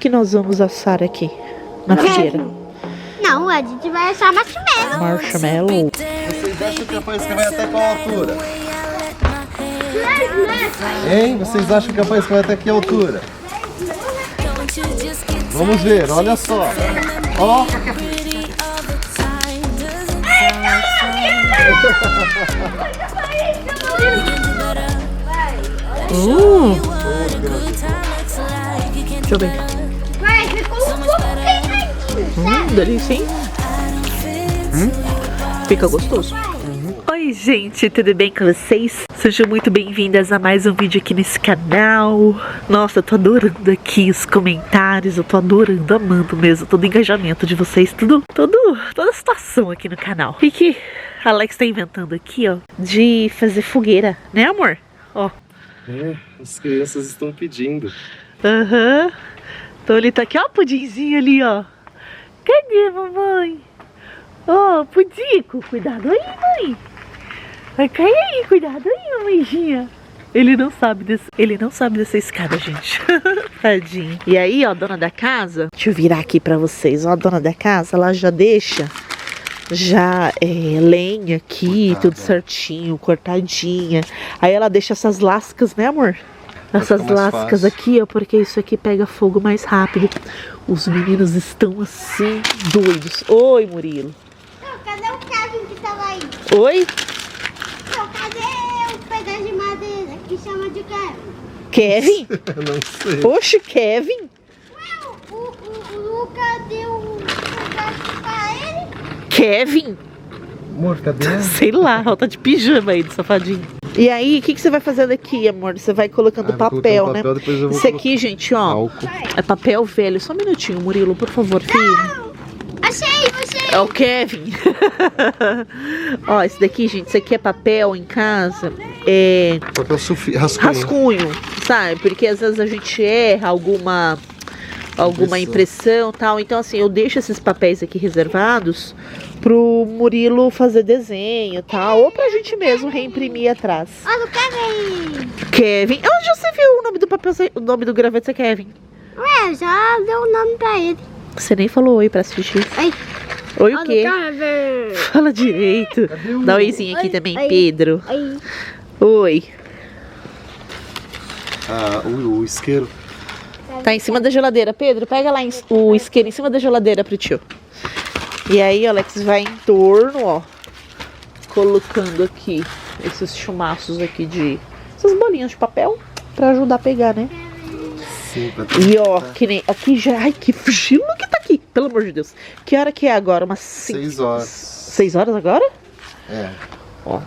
que nós vamos assar aqui na fogueira? Não, a gente vai assar marshmallow. Marshmallow. Vocês acham que a faísca vai até qual altura? Hein? Vocês acham que a faísca vai até que altura? Vamos ver, olha só. Ó. Deixa eu ver. Vai, ficou um pouco queimadinho, sabe? Delícia, hein? Fica gostoso. Oi, gente, tudo bem com vocês? Sejam muito bem-vindas a mais um vídeo aqui nesse canal. Nossa, eu tô adorando aqui os comentários, eu tô adorando, amando mesmo todo o engajamento de vocês, toda a situação aqui no canal. E que a Alex tá inventando aqui, ó, de fazer fogueira, né, amor? Ó. É, as crianças estão pedindo. Aham. Então ele tá aqui, ó, pudinzinho ali, ó. Cadê, mamãe? Ó, pudico, cuidado aí, mãe. Vai cair aí, cuidado aí, mamãezinha. Ele não sabe dessa escada, gente. Tadinho. E aí, ó, dona da casa, deixa eu virar aqui pra vocês. Ó, a dona da casa, ela já deixa lenha aqui, tudo certinho, cortadinha. Aí ela deixa essas lascas, né, amor? Essas lascas aqui, ó, porque isso aqui pega fogo mais rápido. Os meninos estão assim, doidos. Oi, Murilo. Cadê o Kevin que tava aí? Oi? Não, cadê o pedaço de madeira que chama de Kevin? Kevin? Não sei. Oxe, Kevin? Ué, o Luca deu um pedaço pra ele? Kevin? Amor, cadê? Sei lá, ela tá de pijama aí, do safadinho. E aí, o que você vai fazer daqui, amor? Você vai colocando vou papel, colocando né? papel, depois eu vou Esse aqui, gente, ó, álcool. é papel velho. Só um minutinho, Murilo, por favor, filho. Achei. É o Kevin. Ó, esse daqui, gente, isso aqui é papel em casa. É Papel rascunho. rascunho, sabe? Porque às vezes a gente erra alguma impressão e tal. Então, assim, eu deixo esses papéis aqui reservados pro Murilo fazer desenho e tal. Ou pra gente mesmo reimprimir atrás. Olha o Kevin. Kevin. Onde você viu o nome do papel, o nome do graveto, Kevin? Ué, já deu o nome pra ele. Você nem falou oi pra assistir. Oi. Oi o quê? Kevin. Fala direito. Cadê o- Dá um oizinho aqui Oi, também, oi. Pedro. Oi. Oi. Ah, o isqueiro. Tá em cima da geladeira. Pedro, pega lá o isqueiro em cima da geladeira pro tio. E aí, o Alex vai em torno, ó. Colocando aqui esses chumaços aqui de... essas bolinhas de papel pra ajudar a pegar, né? Sim, pra E ó, que nem... aqui já... Ai, que gelo que tá aqui. Pelo amor de Deus. Que hora que é agora? Umas 6 horas. 6 horas agora? É. Ó,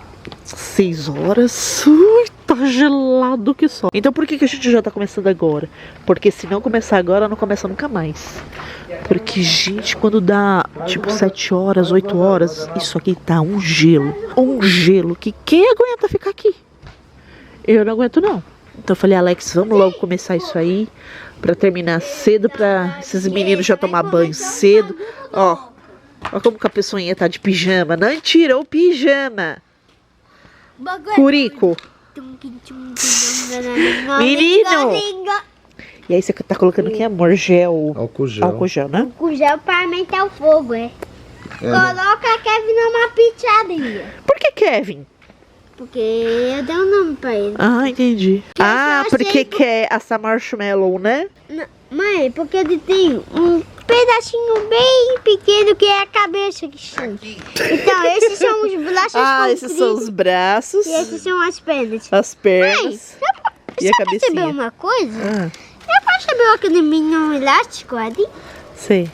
6 horas. Ui, tá gelado que só. Então por que a gente já tá começando agora? Porque se não começar agora, não começa nunca mais. Porque, gente, quando dá tipo 7 horas, 8 horas, isso aqui tá um gelo. Um gelo que quem aguenta ficar aqui? Eu não aguento, não. Então eu falei, Alex, vamos logo começar isso aí pra terminar cedo, pra esses meninos já tomar banho cedo. Ó como que a pessoinha tá de pijama. Não tirou o pijama. Curico. Menino. E aí você tá colocando o que, amor? Gel. Álcool gel. Álcool gel, né? O gel para aumentar o fogo, é. Coloca Kevin numa pizzaria. Por que Kevin? Porque eu dei um nome pra ele. Ah, entendi. Que eu Ah, achei porque que- quer assar marshmallow, né? Mãe, porque ele tem um pedacinho bem pequeno que é a cabeça que chama. Então, esses são os braços Ah, esses são os braços, e esses são as pernas. as pernas e a Você percebeu cabecinha. uma coisa? Ah, Você percebeu aquele menino elástico ali? sei.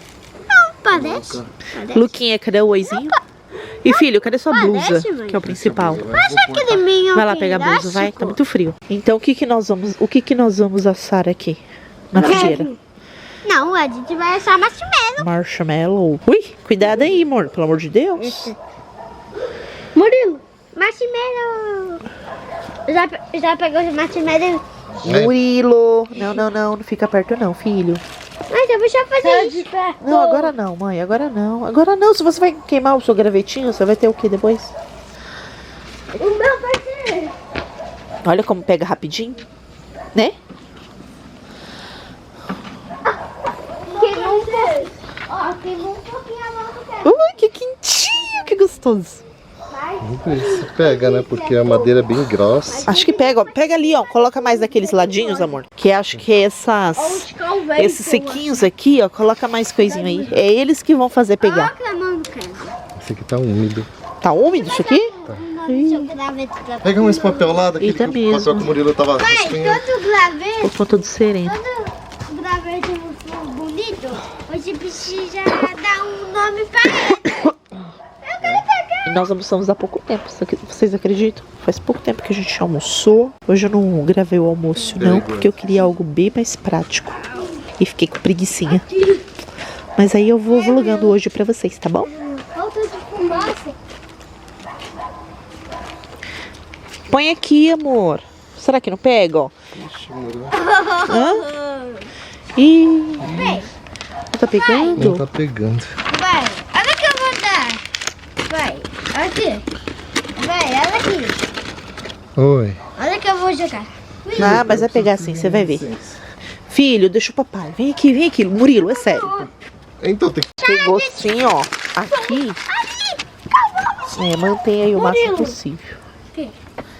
Não, parece. Parece. Luquinha, cadê o oizinho? E filho, cadê sua Parece, blusa? mãe. Que é o principal. Parece aquele menino Vai lá pegar a blusa, vai. Tá muito frio. Então, o que nós vamos assar aqui na fogueira? Não, a gente vai assar marshmallow. Marshmallow. Ui, cuidado aí, amor, pelo amor de Deus. Murilo, marshmallow. Já pegou os marshmallow? Murilo. Não fica perto não, filho. Mas eu vou já fazer isso. Não, agora não, mãe, agora não. Agora não, se você vai queimar o seu gravetinho, você vai ter o que depois? O meu vai ser. Olha como pega rapidinho, né? Ó, queimou um pouquinho a mão do pé. Ui, que quentinho, que gostoso. Vamos ver se pega, né? Porque a madeira é bem grossa. Acho que pega, ó. Pega ali, ó. Coloca mais daqueles ladinhos, amor. Que acho que esses sequinhos aqui, ó. Coloca mais coisinha aí. É eles que vão fazer pegar. Coloca a mão do cara. Esse aqui tá úmido. Tá úmido isso aqui? Pega esse papel lá, daquele Eita que o mesmo. papel que o Murilo tava Pai, riscando. todo graveto, Por conta do sereno. todo graveto for bonito, você precisa dar um nome pra ele. Eu quero pegar. E nós almoçamos há pouco tempo, vocês acreditam? Faz pouco tempo que a gente almoçou. Hoje eu não gravei o almoço não, porque eu queria algo bem mais prático. E fiquei com preguicinha. Mas aí eu vou vlogando hoje pra vocês, tá bom? Falta de fumaça. Põe aqui, amor. Será que não pega, ó? Ixi, Murilo. Hã? Ih, Vem, não tá pegando? Não tá pegando. vai, olha que eu vou dar. Vai, aqui. Vai, olha aqui. Oi. Olha que eu vou jogar. Ah, mas vai pegar assim, você vai ver. Filho, deixa o papai. Vem aqui, Murilo, é sério. Então tem que... Pegou sim, ó. Aqui. É, mantenha aí o máximo Murilo. possível.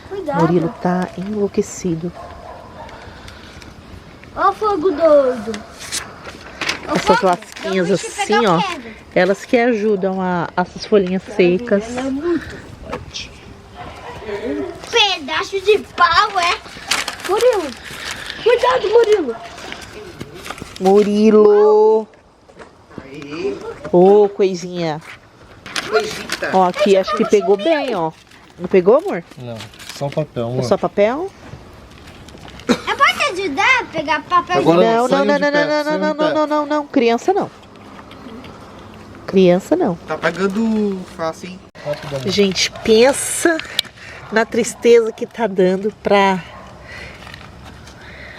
Cuidado. Murilo tá enlouquecido. Ó o fogo doido. Essas lasquinhas assim, ó. Elas que ajudam essas folhinhas secas. Ela é muito forte. Um pedaço de pau, é? Murilo. Cuidado, Murilo. Murilo. Ô, coisinha. Ó, aqui acho que pegou bem, ó. Não pegou, amor? Não, só um papel, É amor. só papel? Eu posso te ajudar a pegar papel Agora- Não, saiu não, não, de não, perto, não, saiu não, de não, perto. não, não, não. Criança não. Criança não. Tá pegando fácil, hein? Gente, pensa na tristeza que tá dando pra...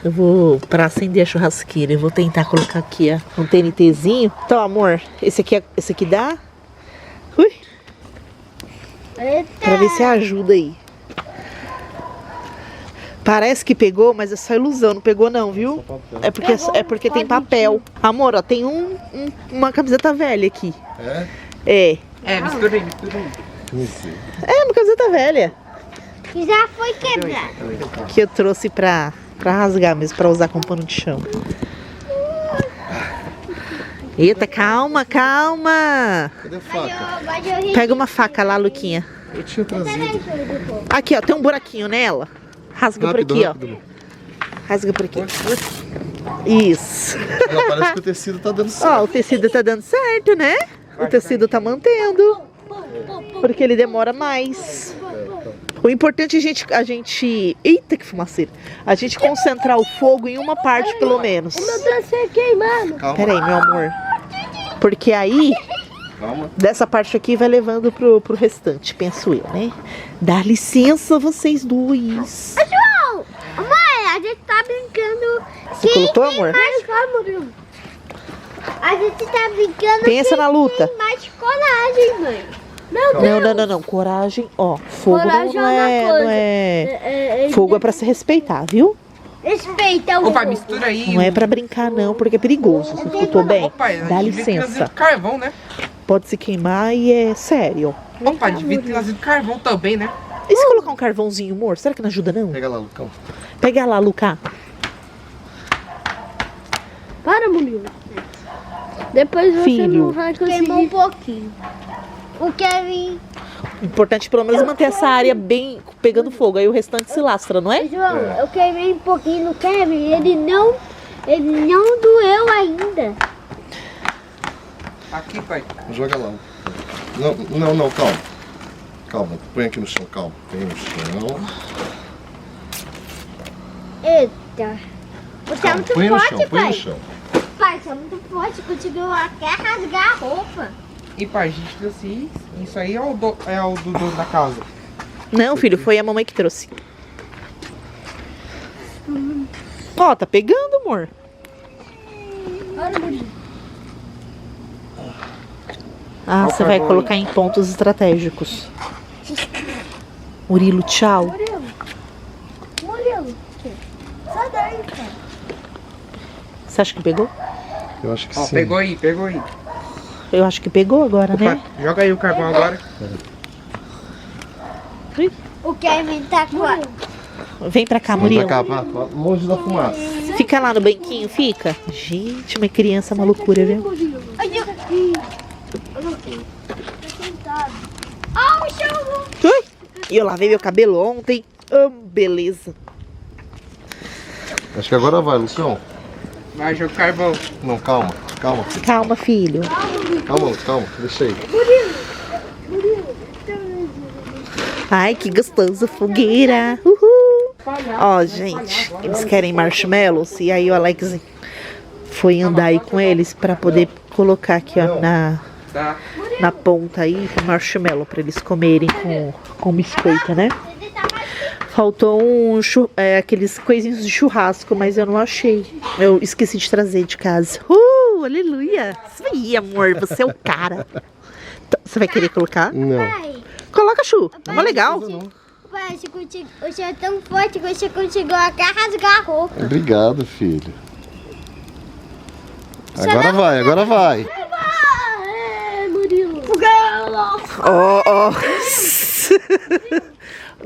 Eu vou pra acender a churrasqueira. Eu vou tentar colocar aqui, ó, um TNTzinho. Então, amor, esse aqui dá? Ui, Eita. pra ver se ajuda aí. Parece que pegou, mas é só ilusão. Não pegou não, viu? É porque tem papel. Amor, ó, tem uma camiseta velha aqui. É? É. É, mistura aí, mistura aí. Não sei. É, uma camiseta velha. Que já foi quebrado. Que eu trouxe pra rasgar mesmo, pra usar como pano de chão. Eita, calma, calma. Cadê a faca? Pega uma faca lá, Luquinha. Eu tinha trazido. Aqui, ó, tem um buraquinho nela. Rasga Rápido, por aqui, rápido. ó. Rasga por aqui. Isso. Já parece que o tecido tá dando certo. Ó, o tecido tá dando certo, né? O tecido tá mantendo. Porque ele demora mais. O importante é a gente... Eita, que fumaceira. A gente concentrar o fogo em uma parte, pelo menos. Você queimando. Calma, Pera aí, meu amor. Porque aí, calma. dessa parte aqui vai levando pro restante, penso eu, né? Dá licença, vocês dois. João, mãe, a gente tá brincando. Você colocou, amor? Mais Murilo. A gente tá brincando. Pensa na luta. Tem mais coragem, mãe. Não. Coragem, ó. Fogo Coragem não é uma coisa. não é... Fogo é pra se respeitar, viu? Respeita o Opa, fogo. mistura aí. Não é pra brincar, não, porque é perigoso. Você escutou bem? Opa, Dá devia ter licença. trazido carvão, né? Pode se queimar e é sério. Opa, devia ter trazido carvão também, né? E se colocar um carvãozinho, amor? Será que não ajuda, não? Pega lá, Lucão. Pega lá, Luca. Para, Murilo. Depois você Filho. não vai conseguir. Queimou um pouquinho. O Kevin... O importante é pelo menos manter essa área bem pegando fogo. Aí o restante se lastra, não é? João, eu queimei um pouquinho no Kevin. Ele não doeu ainda. Aqui, pai. Joga lá. Não, calma. Calma, põe aqui no chão, calma. Põe no chão. Eita. Você é Calma, muito põe no forte, chão, põe pai. no chão. Pai, você é muito forte. Conseguiu até rasgar a roupa. E pai, a gente trouxe isso aí é o do dono da casa. Não, filho, foi a mamãe que trouxe. Ó, tá pegando, amor. Olha, Murilo. Ah, Ó o você vai carvão colocar em pontos estratégicos. Murilo, tchau. Murilo. Sai daí, pai. Você acha que pegou? Eu acho que Ó, sim. pegou aí, pegou aí. Eu acho que pegou agora, né? Opa, joga aí o carvão agora. O Kevin tá com a... Vem pra cá, Vem Murilo. pra cá, longe da fumaça. Fica lá no banquinho, fica. Gente, uma criança é uma loucura, viu? Ah, o chão! Ui! E eu lavei meu cabelo ontem. Beleza. Acho que agora vai, Lucião. Vai, joga o carvão. Não, calma, calma. Calma, filho. Calma, calma, deixa aí. Ai, que gostoso, fogueira. Uhul. Ó, gente, eles querem marshmallows. E aí o Alex foi andar aí com eles pra poder colocar aqui, ó, Tá. na ponta aí o marshmallow pra eles comerem com biscoito, né? Faltou aqueles coisinhos de churrasco, mas eu não achei. Eu esqueci de trazer de casa. Aleluia! Isso aí, amor, você é o cara. Você vai querer colocar? Não. Pai, Coloca, Chu. É mó legal. pai, você é tão forte que você conseguiu até rasgar a roupa. Obrigado, filho. Agora vai, agora vai. Murilo. Ó.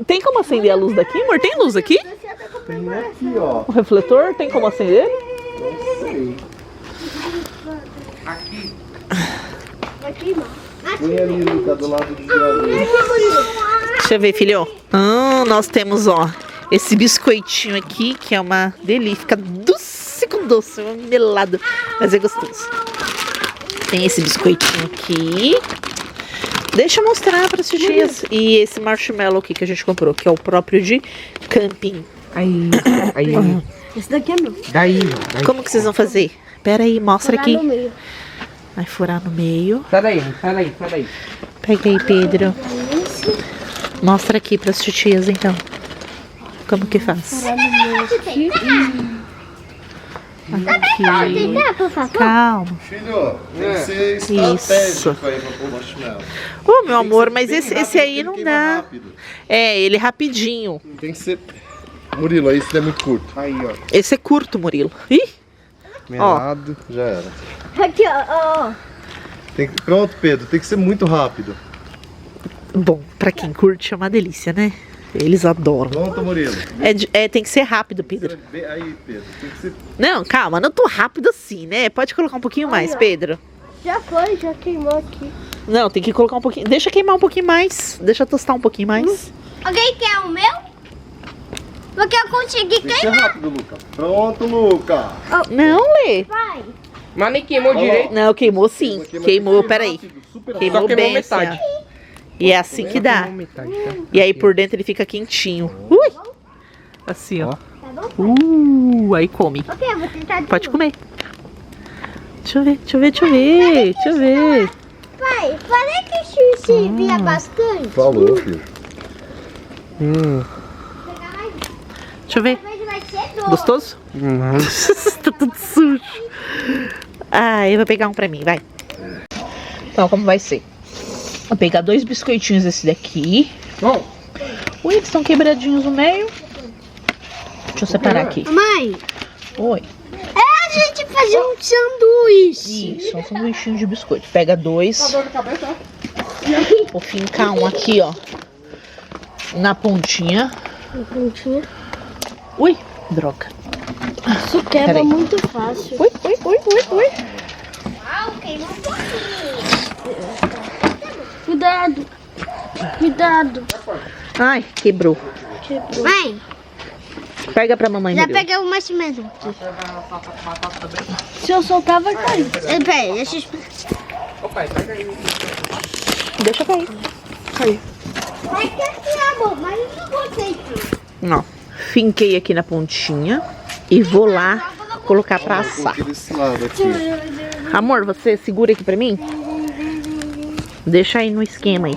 Tem como acender a luz daqui, amor? Tem luz aqui? Tem aqui, ó. O refletor? Tem como acender? Aqui. Põe ali, Luca, do lado de ali. Deixa eu ver, filho. Nós temos, ó, esse biscoitinho aqui, que é uma delícia. Fica doce com doce, é melado, mas é gostoso. Tem esse biscoitinho aqui. Deixa eu mostrar para as tias. E esse marshmallow aqui que a gente comprou, que é o próprio de camping. Aí. Esse daqui é meu. Daí. Como que vocês vão fazer? Pera aí, mostra Furar aqui. no meio. Vai furar no meio. Sai daí. Pega aí, Pedro. Mostra aqui para as tias, então. Como que faz? Aqui. Dá, por favor? Calma. Filho, tem que ser Isso. estratégico aí pra pôr o marshmallow. Ô, meu amor, mas esse aí não Queima dá. rápido. É, ele é rapidinho. Tem que ser... Murilo, aí isso é muito curto. Aí, ó. Esse é curto, Murilo. Ih, Melado, já era. Aqui, ó. Pronto, Pedro, tem que ser muito rápido. bom, pra quem curte é uma delícia, né? Eles adoram. Pronto, Murilo. Tem que ser rápido, Pedro. Aí, Pedro, tem que ser... Não, calma, não tô rápido assim, né? Pode colocar um pouquinho mais, Pedro. Já foi, já queimou aqui. Não, tem que colocar um pouquinho. Deixa queimar um pouquinho mais. Deixa tostar um pouquinho mais. Alguém quer o meu? Porque eu consegui Tem que ser queimar. rápido, Luca. Pronto, Luca. Não, Lê. Vai. Mas nem queimou direito. Não, queimou sim. Queimou, peraí. Queimou Só queimou bem metade. assim, ó. E é assim que dá. Queimou metade, tá? E aí por dentro ele fica quentinho. Ui! Assim, ó. Tá bom? Aí come. Ok, eu vou tentar de Pode novo. comer. Deixa eu ver, deixa eu ver, deixa eu ver. Deixa eu ver. Pai, falei que isso servia bastante. Falou, filho. Deixa eu ver. Talvez vai ser doce. Gostoso? Tá tudo sujo. Ah, eu vou pegar um pra mim, vai. Então, como vai ser? Vou pegar 2 biscoitinhos desse daqui. Bom, Ui, eles estão quebradinhos no meio. Deixa eu separar aqui. Mãe, Oi. é a gente fazer um sanduíche. Isso, um sanduichinho de biscoito. Pega 2. dor de cabeça, ó. Vou fincar um aqui, ó. Na pontinha. Ui, droga. Isso quebra Peraí. muito fácil. Ui, ui, ui, ui, ui. Cuidado. Cuidado. Ai, quebrou. Mãe, Pega pra mamãe. já Murilo. peguei o marshmallow. Se eu soltar, vai cair. Peraí, deixa eu... Ô pai, pega aí. Deixa cair. Caiu. Vai ter amor, mas eu não gostei tudo. Ó, finquei aqui na pontinha e vou lá colocar pra assar. Coloquei desse lado aqui. Amor, você segura aqui pra mim? Deixa aí no esquema aí.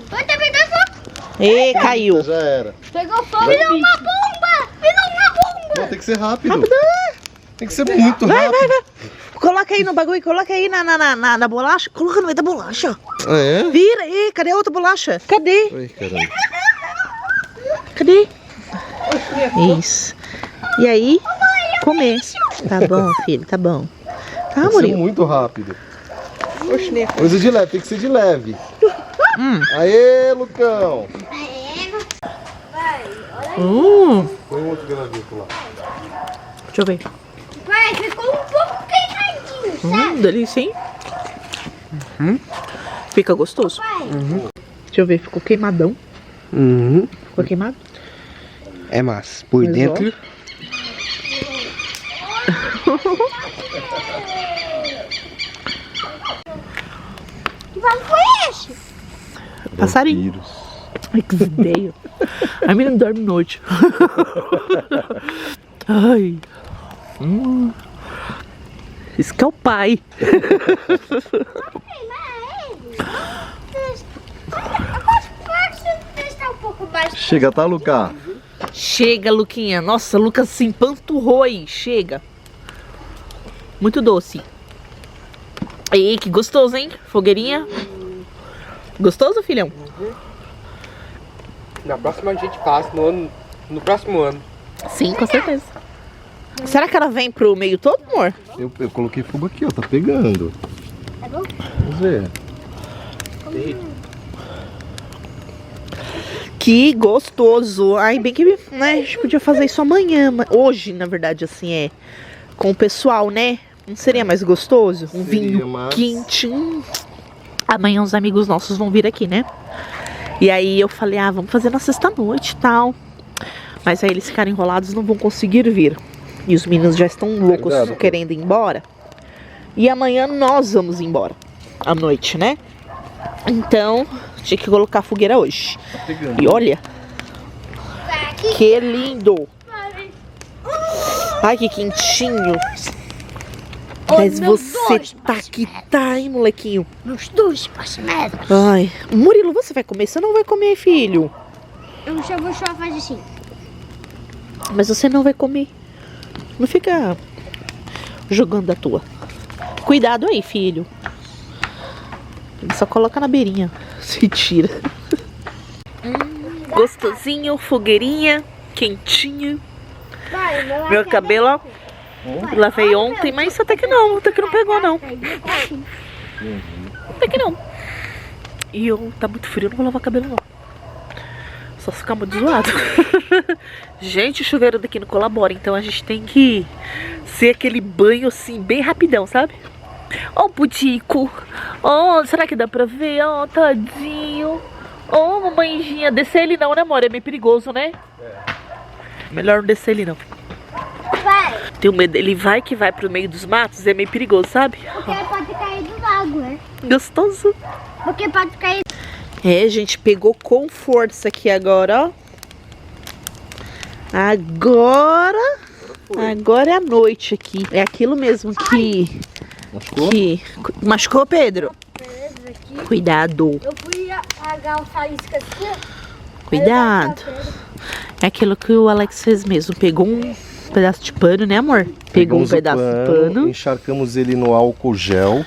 Vai ter pegado fogo. Ê, caiu. Já era. Pegou fogo. Virou uma bomba. Virou uma bomba. Não, tem que ser rápido. Tem que ser muito Vai, rápido. vai, vai. Coloca aí no bagulho, coloca aí na bolacha. Coloca no meio da bolacha. Ah, é? Vira aí, cadê a outra bolacha? Cadê? Ai, caramba. Cadê? Isso. E aí, comer. Tá bom, filho, tá bom. Tá, Tem que ser Murilo? muito rápido. Oxi, Coisa de leve, tem que ser de leve. Aê, Lucão. Põe um outro granadeiro lá. Deixa eu ver. Pai, ficou um pouco queimadinho, sabe? Delícia, hein? Fica gostoso. Deixa eu ver, ficou queimadão. Ficou queimado? É massa. Por Mas, dentro. Que barulho foi esse? Passarinho. Vampiros. Ai, que ideia. A menina não dorme noite. Ai. Isso que é o pai. Testar um pouco mais. Chega, tá, Lucas? Chega, Luquinha. Nossa, Lucas se empanturrou aí. Chega. Muito doce. Aí, que gostoso, hein? Fogueirinha. Gostoso, filhão? Na próxima a gente passa, no próximo ano. Sim, com certeza. Será que ela vem pro meio todo, amor? Eu coloquei fogo aqui, ó. Tá pegando. Tá bom? Vamos ver. Que gostoso. Ai, bem que, né, a gente podia fazer isso amanhã. Hoje, na verdade, assim, com o pessoal, né? Não seria mais gostoso? Um vinho mas... quente. Amanhã os amigos nossos vão vir aqui, né? E aí eu falei, vamos fazer na sexta-noite e tal. Mas aí eles ficaram enrolados, não vão conseguir vir. E os meninos já estão loucos, querendo ir embora. E amanhã nós vamos embora. À noite, né? Então, tinha que colocar a fogueira hoje. E olha, que lindo. Ai, que quentinho. Mas você tá que tá, hein, molequinho? Meus 2 marshmallows. Ai, Murilo, você vai comer? Você não vai comer, filho. Eu já vou fazer assim. Mas você não vai comer. Não fica jogando a tua. Cuidado aí, filho. Ele só coloca na beirinha. Se tira. Gostosinho, fogueirinha, quentinho. Meu cabelo, ó. Lavei ontem, mas até que não pegou não. Até que não. E tá muito frio, não vou lavar cabelo não. Só ficar muito zoado. Gente, o chuveiro daqui não colabora, então a gente tem que ser aquele banho assim, bem rapidão, sabe? Ó o Putico. Ó, será que dá pra ver? Ó, tadinho. Ó, mamãezinha. Descer ele não, né, amor? É meio perigoso, né? Melhor não descer ele não. Vai. Tenho medo, ele vai que vai pro meio dos matos, é meio perigoso, sabe? Porque pode cair do lago, né? Gostoso. Porque pode cair. É, gente, pegou com força aqui agora, ó. Agora é a noite aqui. É aquilo mesmo que... Machucou? Machucou, Pedro? Pedro aqui. Cuidado. Eu fui apagar o faísca aqui. Cuidado. É aquilo que o Alex fez mesmo. Pegou um pedaço de pano, né, amor? Pegou um pedaço de pano. Encharcamos ele no álcool gel.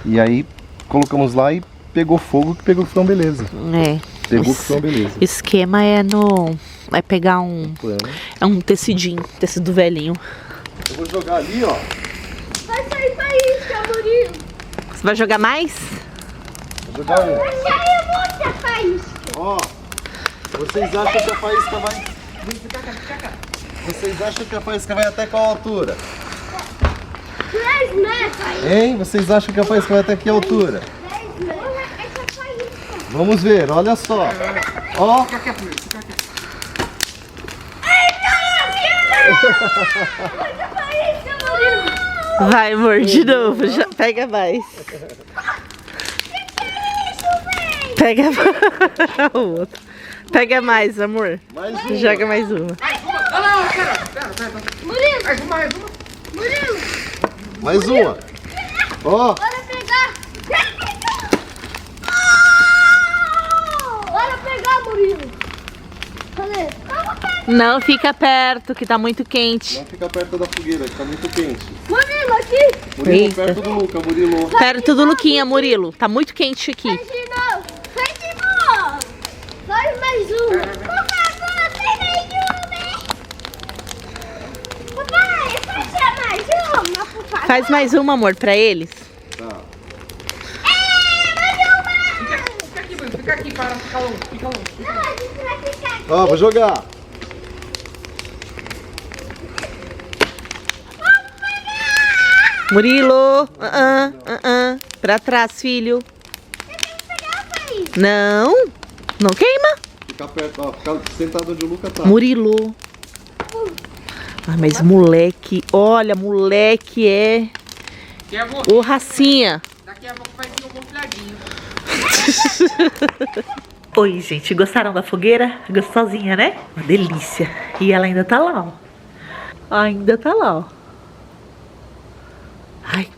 E aí colocamos lá e pegou fogo, que pegou que foi uma beleza. Pegou que foi uma beleza. O esquema é pegar um tecidinho, tecido velhinho. Eu vou jogar ali, ó. Vai sair faísca, Murilo. Você vai jogar mais? Vou jogar um. Vai sair muita faísca. Ó, vocês acham que a faísca vai... Vocês acham que a faísca vai até qual altura? 3 metros. Hein? Vocês acham que a faísca vai até que altura? 10 metros. Essa faísca. Vamos ver, olha só. Ó. Vai, amor, de novo. Já pega mais. Pega o outro. Pega mais, amor. Mais uma. Joga mais uma. Ah, pera. Murilo. Mais uma. Murilo. Mais uma. Ó. Bora pegar. Bora pegar, Murilo. Cadê? Não fica perto, que tá muito quente. Não fica perto da fogueira, que tá muito quente. Murilo, aqui. Murilo, Eita. perto do Luca, Murilo. Perto do Luquinha, Murilo. Tá muito quente aqui. Faz de novo. Faz de novo. Faz mais um. Papai, tem mais um, né? Papai, faz mais uma, papai. Faz mais uma, amor, pra eles. Tá. Fica aqui, para, fica longe, fica longe. Fica longe. Ó, vou jogar. Murilo, pra trás, filho. Não, não queima. Fica perto, ó. Fica sentado onde o Luca tá. Murilo. Ah, mas moleque, olha, moleque é Que é você. o racinha. Daqui a pouco vai vir um molhadinho. Oi, gente, gostaram da fogueira? Gostosinha, né? Uma delícia. E ela ainda tá lá, ó. Ainda tá lá, ó. Ai,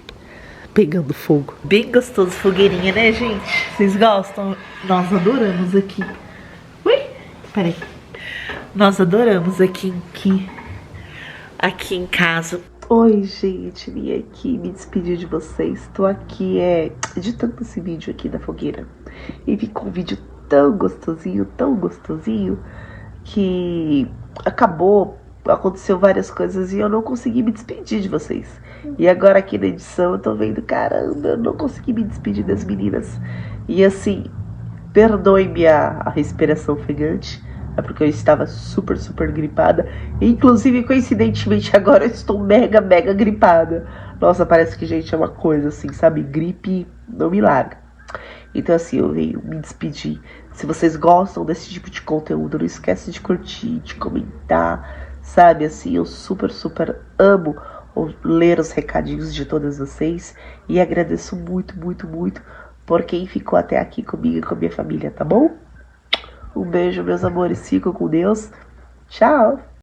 pegando fogo. Bem gostoso fogueirinha, né, gente? Vocês gostam? Nós adoramos aqui. Ui, peraí. Nós adoramos aqui em casa. Oi, gente, vim aqui me despedir de vocês. Tô aqui, editando esse vídeo aqui da fogueira. E vi com um vídeo tão gostosinho, que aconteceu várias coisas e eu não consegui me despedir de vocês. E agora aqui na edição eu tô vendo, caramba, eu não consegui me despedir das meninas. E assim, perdoe-me a respiração ofegante, é porque eu estava super gripada. Inclusive, coincidentemente, agora eu estou mega gripada. Nossa, parece que, gente, é uma coisa assim, sabe? Gripe não me larga. Então assim, eu venho me despedir. Se vocês gostam desse tipo de conteúdo, não esquece de curtir, de comentar, sabe? Assim, eu super amo ler os recadinhos de todas vocês. E agradeço muito por quem ficou até aqui comigo e com a minha família, tá bom? Um beijo, meus amores. Fiquem com Deus. Tchau!